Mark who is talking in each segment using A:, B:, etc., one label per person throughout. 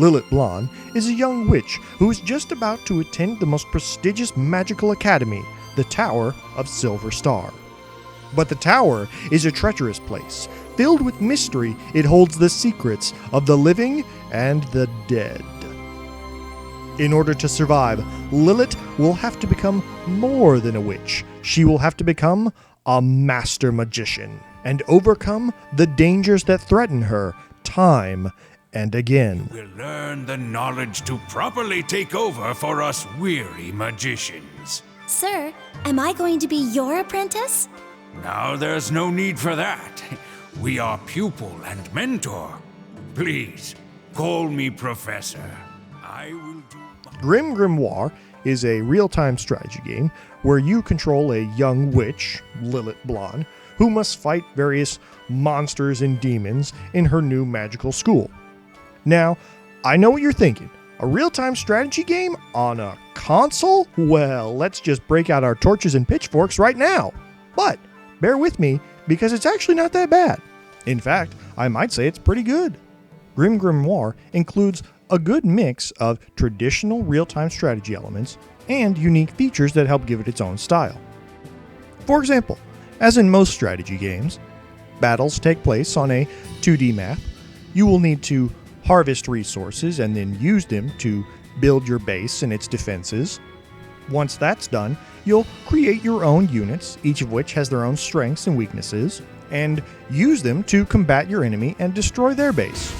A: Lilith Blonde is a young witch who is just about to attend the most prestigious magical academy, the Tower of Silver Star. But the tower is a treacherous place. Filled with mystery, it holds the secrets of the living and the dead. In order to survive, Lilith will have to become more than a witch. She will have to become a master magician and overcome the dangers that threaten her time and again.
B: We'll learn the knowledge to properly take over for us weary magicians.
C: Sir, am I going to be your apprentice?
B: Now there's no need for that. We are pupil and mentor. Please, call me Professor. I will do my...
A: GrimGrimoire is a real-time strategy game where you control a young witch, Lilith Blonde, who must fight various monsters and demons in her new magical school. Now, I know what you're thinking. A real-time strategy game on a console? Well, let's just break out our torches and pitchforks right now. But bear with me, because it's actually not that bad. In fact, I might say it's pretty good. GrimGrimoire includes a good mix of traditional real-time strategy elements and unique features that help give it its own style. For example, as in most strategy games, battles take place on a 2D map. You will need to harvest resources and then use them to build your base and its defenses. Once that's done, you'll create your own units, each of which has their own strengths and weaknesses, and use them to combat your enemy and destroy their base.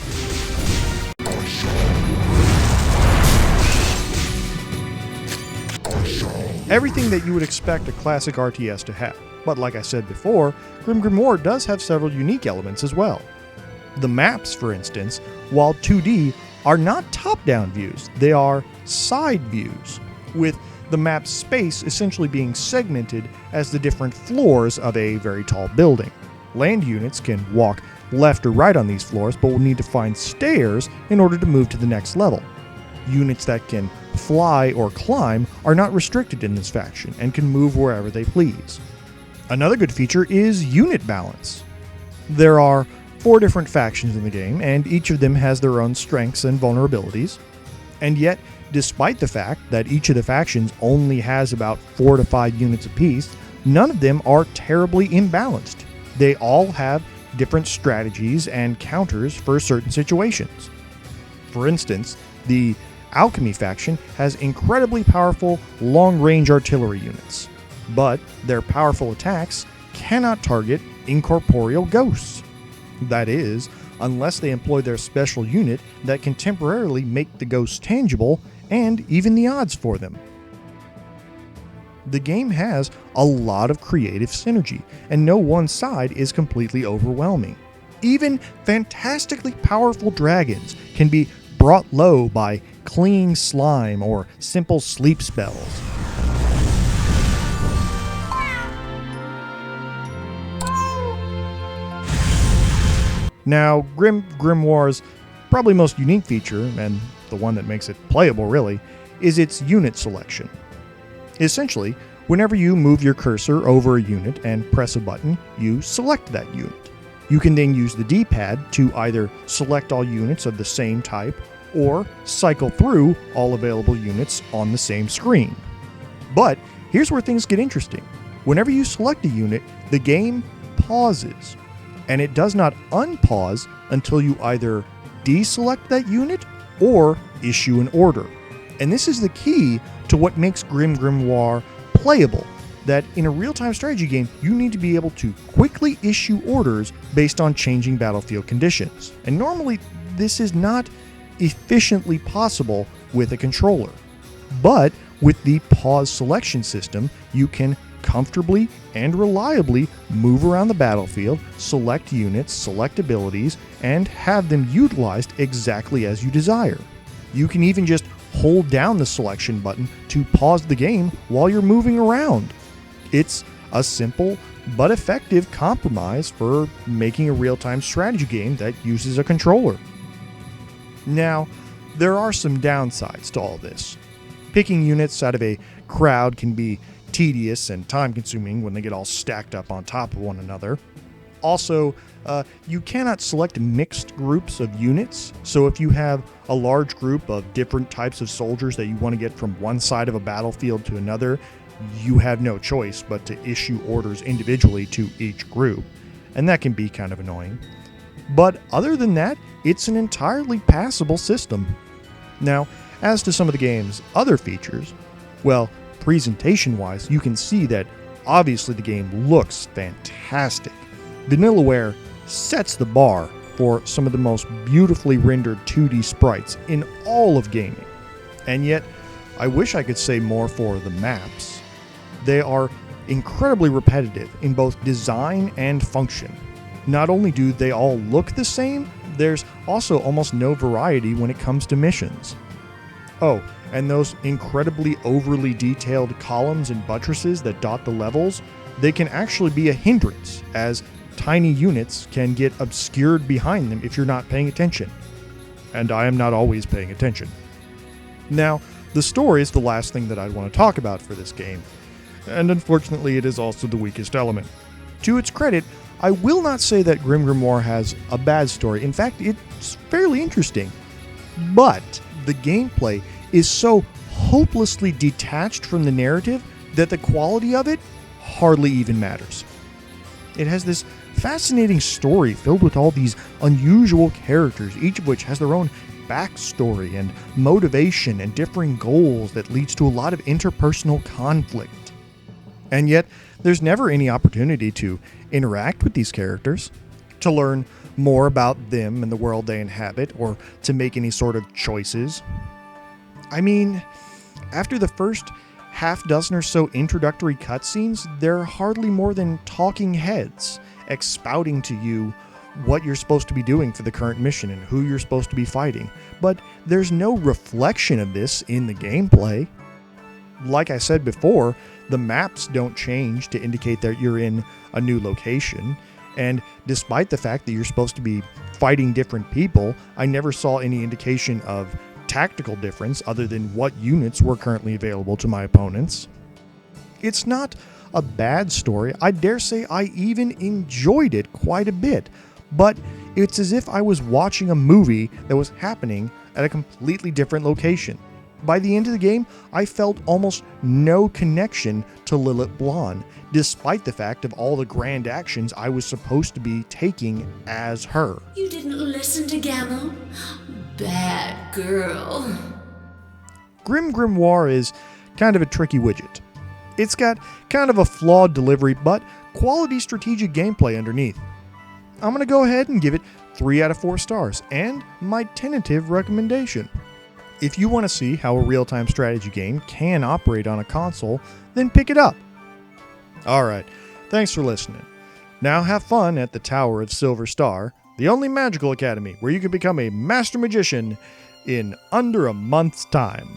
A: Everything that you would expect a classic RTS to have, but like I said before, GrimGrimoire does have several unique elements as well. The maps, for instance, while 2D, are not top-down views, they are side views, with the map's space essentially being segmented as the different floors of a very tall building. Land units can walk left or right on these floors, but will need to find stairs in order to move to the next level. Units that can fly or climb are not restricted in this faction and can move wherever they please. Another good feature is unit balance. There are 4 different factions in the game, and each of them has their own strengths and vulnerabilities. And yet, despite the fact that each of the factions only has about 4 to 5 units apiece, none of them are terribly imbalanced. They all have different strategies and counters for certain situations. For instance, the Alchemy faction has incredibly powerful long-range artillery units, but their powerful attacks cannot target incorporeal ghosts. That is, unless they employ their special unit that can temporarily make the ghosts tangible and even the odds for them. The game has a lot of creative synergy, and no one side is completely overwhelming. Even fantastically powerful dragons can be brought low by clinging slime or simple sleep spells. Now, GrimGrimoire's probably most unique feature, and the one that makes it playable really, is its unit selection. Essentially, whenever you move your cursor over a unit and press a button, you select that unit. You can then use the D-pad to either select all units of the same type or cycle through all available units on the same screen. But here's where things get interesting. Whenever you select a unit, the game pauses, and it does not unpause until you either deselect that unit or issue an order. And this is the key to what makes GrimGrimoire playable, that in a real-time strategy game, you need to be able to quickly issue orders based on changing battlefield conditions. And normally, this is not efficiently possible with a controller. But with the pause selection system, you can comfortably and reliably move around the battlefield, select units, select abilities, and have them utilized exactly as you desire. You can even just hold down the selection button to pause the game while you're moving around. It's a simple but effective compromise for making a real-time strategy game that uses a controller. Now, there are some downsides to all this. Picking units out of a crowd can be tedious and time-consuming when they get all stacked up on top of one another. Also, you cannot select mixed groups of units, so if you have a large group of different types of soldiers that you want to get from one side of a battlefield to another, you have no choice but to issue orders individually to each group, and that can be kind of annoying. But other than that, it's an entirely passable system. Now, as to some of the game's other features, well, presentation-wise, you can see that obviously the game looks fantastic. Vanillaware sets the bar for some of the most beautifully rendered 2D sprites in all of gaming. And yet, I wish I could say more for the maps. They are incredibly repetitive in both design and function. Not only do they all look the same, there's also almost no variety when it comes to missions. Oh, and those incredibly overly detailed columns and buttresses that dot the levels, they can actually be a hindrance, as tiny units can get obscured behind them if you're not paying attention. And I am not always paying attention. Now, the story is the last thing that I'd want to talk about for this game, and unfortunately it is also the weakest element. To its credit, I will not say that GrimGrimoire has a bad story. In fact, it's fairly interesting. But the gameplay is so hopelessly detached from the narrative that the quality of it hardly even matters. It has this fascinating story filled with all these unusual characters, each of which has their own backstory and motivation and differing goals that leads to a lot of interpersonal conflict. And yet, there's never any opportunity to interact with these characters, to learn more about them and the world they inhabit, or to make any sort of choices. I mean, after the first half dozen or so introductory cutscenes, they're hardly more than talking heads, expounding to you what you're supposed to be doing for the current mission and who you're supposed to be fighting. But there's no reflection of this in the gameplay. Like I said before, the maps don't change to indicate that you're in a new location, and despite the fact that you're supposed to be fighting different people, I never saw any indication of tactical difference other than what units were currently available to my opponents. It's not a bad story. I dare say I even enjoyed it quite a bit, but it's as if I was watching a movie that was happening at a completely different location. By the end of the game, I felt almost no connection to Lilith Blonde, despite the fact of all the grand actions I was supposed to be taking as her.
D: You didn't listen to Gamma? Bad girl.
A: GrimGrimoire is kind of a tricky widget. It's got kind of a flawed delivery, but quality strategic gameplay underneath. I'm going to go ahead and give it 3 out of 4 stars, and my tentative recommendation. If you want to see how a real-time strategy game can operate on a console, then pick it up. Alright, thanks for listening. Now have fun at the Tower of Silver Star, the only magical academy where you can become a master magician in under a month's time.